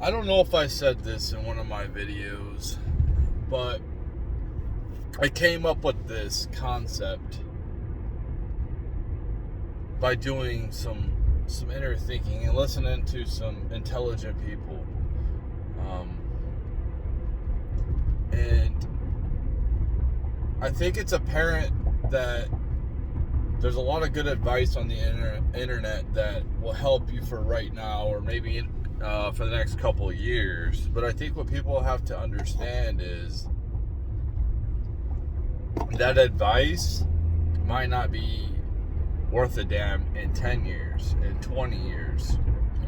I don't know if I said this in one of my videos, but I came up with this concept by doing some inner thinking and listening to some intelligent people. And I think it's apparent that there's a lot of good advice on the internet that will help you for right now, or maybe for the next couple of years. But I think what people have to understand is that advice might not be worth a damn in 10 years, in 20 years.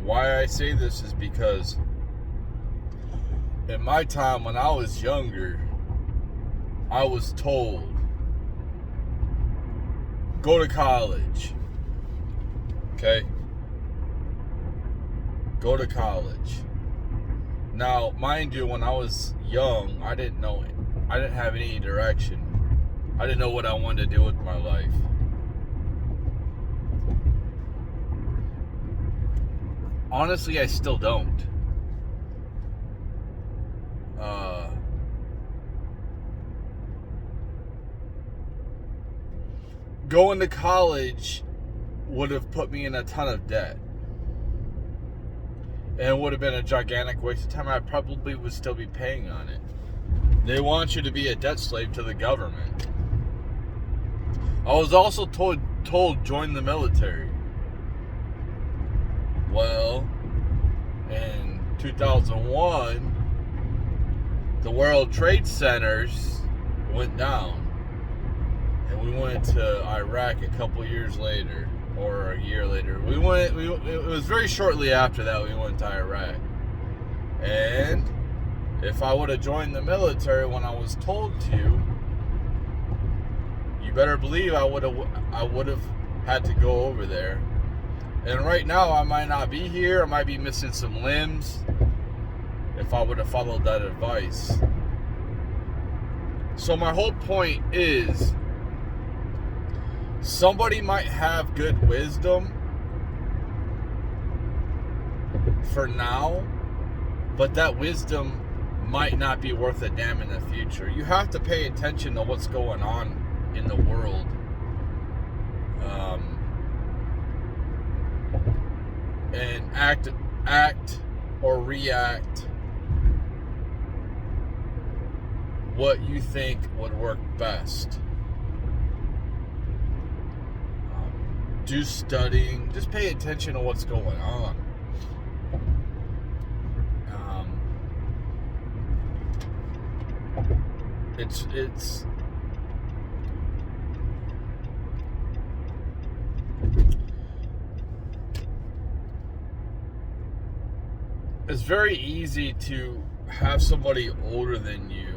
Why I say this is because in my time when I was younger, I was told, go to college. Okay? Go to college. Now, mind you, when I was young, I didn't know it. I didn't have any direction. I didn't know what I wanted to do with my life. Honestly, I still don't. Going to college would have put me in a ton of debt. And it would have been a gigantic waste of time. I probably would still be paying on it. They want you to be a debt slave to the government. I was also told join the military. Well, in 2001, the World Trade Centers went down. And we went to Iraq a couple years later, or a year later. It was very shortly after that we went to Iraq. And if I would have joined the military when I was told to, you better believe I would have had to go over there. And right now I might not be here. I might be missing some limbs if I would have followed that advice. So my whole point is, somebody might have good wisdom for now, but that wisdom might not be worth a damn in the future. You have to pay attention to what's going on in the world. And act or react what you think would work best. Do studying. Just pay attention to what's going on. It's very easy to have somebody older than you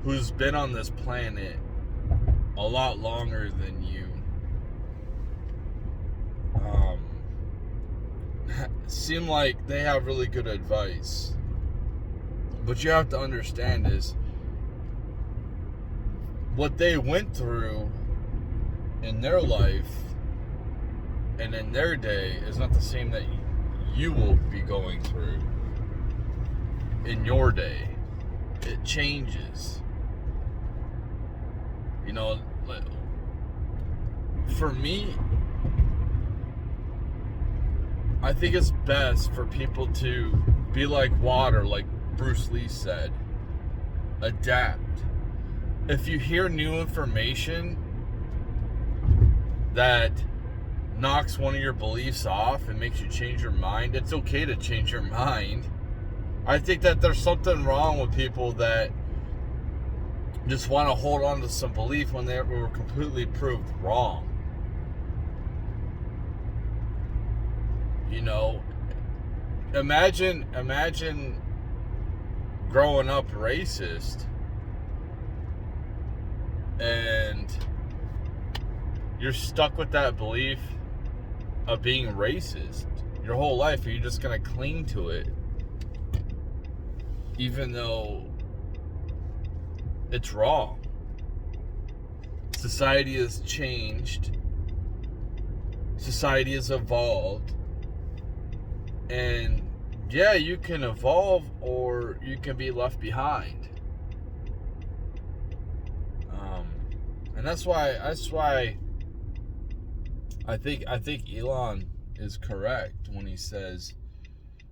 who's been on this planet a lot longer than you seem like they have really good advice. But you have to understand is what they went through in their life and in their day is not the same that you will be going through in your day. It changes. You know, for me, I think it's best for people to be like water, like Bruce Lee said. Adapt. If you hear new information that knocks one of your beliefs off and makes you change your mind, it's okay to change your mind. I think that there's something wrong with people that just want to hold on to some belief when they were completely proved wrong. You know, imagine growing up racist and you're stuck with that belief of being racist your whole life. Are you just going to cling to it even though it's wrong? Society has changed. Society has evolved. And yeah, you can evolve or you can be left behind. And that's why I think Elon is correct when he says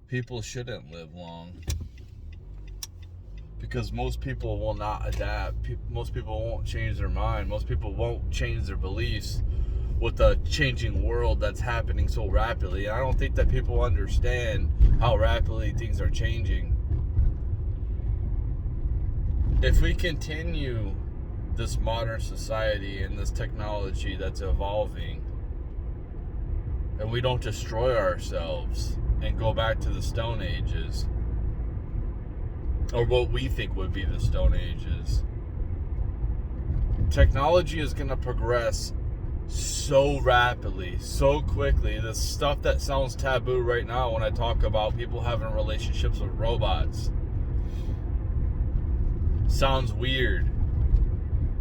people shouldn't live long, because most people will not adapt. Most people won't change their mind. Most people won't change their beliefs with the changing world that's happening so rapidly. I don't think that people understand how rapidly things are changing. If we continue this modern society and this technology that's evolving, and we don't destroy ourselves and go back to the Stone Ages, or what we think would be the Stone Ages, technology is going to progress so rapidly, so quickly. The stuff that sounds taboo right now when I talk about people having relationships with robots sounds weird.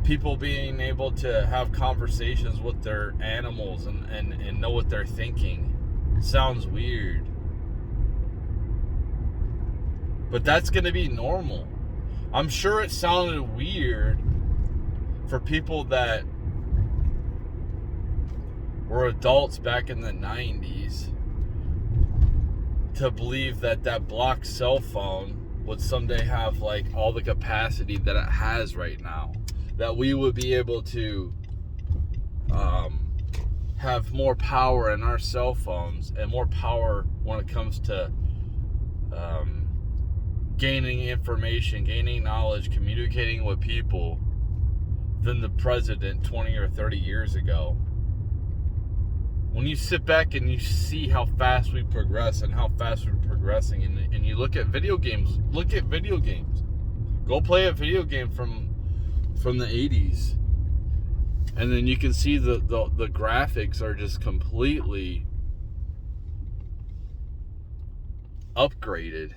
People being able to have conversations with their animals and know what they're thinking sounds weird. But that's going to be normal. I'm sure it sounded weird for people that were adults back in the 90s to believe that block cell phone would someday have like all the capacity that it has right now. That we would be able to have more power in our cell phones and more power when it comes to gaining information, gaining knowledge, communicating with people than the president 20 or 30 years ago. When you sit back and you see how fast we progress and how fast we're progressing, and you look at video games, Go play a video game from the 80s. And then you can see the graphics are just completely upgraded.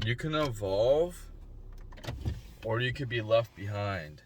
You can evolve or you could be left behind.